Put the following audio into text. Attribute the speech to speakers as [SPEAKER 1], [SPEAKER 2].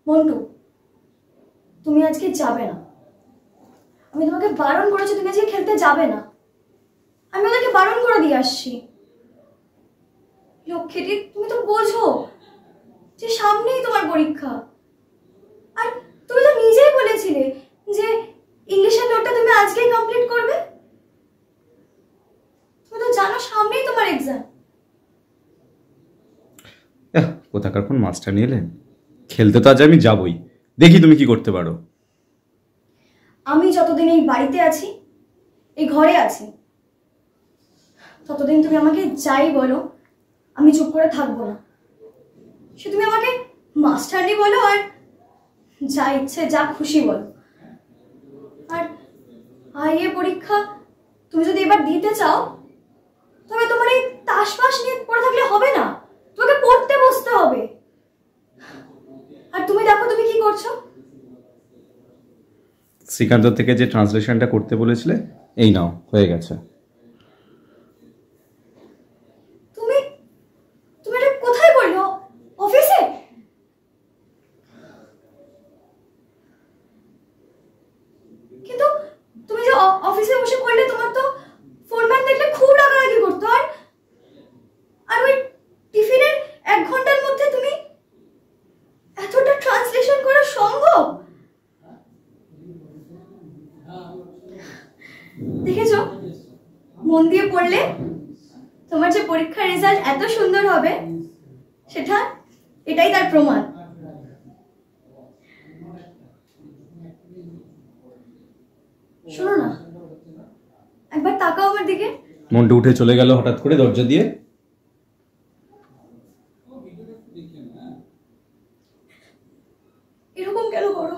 [SPEAKER 1] মন্টু, তুমি আজকে যাবে না। আমি তোমাকে বারণ করেছি তুমি আজকে খেলতে যাবে না। আমি ওদেরকে বারণ করে দিয়ে আসছি। লক্ষ্মীটি, তুমি তো বোঝো যে সামনেই তোমার পরীক্ষা। আর তুমি তো নিজেই বলেছিলে যে ইংলিশের নোটটা তুমি আজকেই কমপ্লিট করবে। তুমি তো জানো সামনেই তোমার এক্সাম।
[SPEAKER 2] কোথাকার কোন মাস্টার নিলে? খেলতে তো আজ আমি যাবই, দেখি তুমি কি করতে পারো।
[SPEAKER 1] আমি যতদিন এই বাড়িতে আছি, এই ঘরে আছি, ততদিন তুমি আমাকে যাই বলো আমি চুপ করে থাকবো না। সে তুমি আমাকে মাস্টারনি বলো আর যা ইচ্ছে যা খুশি বলো। আর আইএ পরীক্ষা তুমি যদি এবার দিতে চাও, তবে তোমার এই তাসপাস নিয়ে পড়ে থাকলে হবে না, তোমাকে পড়তে বসতে হবে। আর তুমি দেখো তুমি কি করছো।
[SPEAKER 2] শ্রীকান্ত থেকে যে ট্রান্সলেশনটা করতে বলেছিলে, এই নাও, হয়ে গেছে।
[SPEAKER 1] তুমি তুমি এটা কোথায় করলে? অফিসে? কিন্তু তুমি যে অফিসে বসে করলে, তোমার তো ফোরম্যান দেখলে খুব রাগারাগি করতো। আর ওই টিফিনের 1 ঘন্টার মধ্যে তুমি এতটা ট্রান্সলেশন করা সম্ভব? দেখেছো, মন দিয়ে পড়লে তোমার যে পরীক্ষার রেজাল্ট এত সুন্দর হবে, সেটা এটাই তার প্রমাণ। শোনো না, একবার তাকাও আমার দিকে।
[SPEAKER 2] মন্টু উঠে চলে গেল হঠাৎ করে দরজা দিয়ে।
[SPEAKER 1] এরকম কেন করো?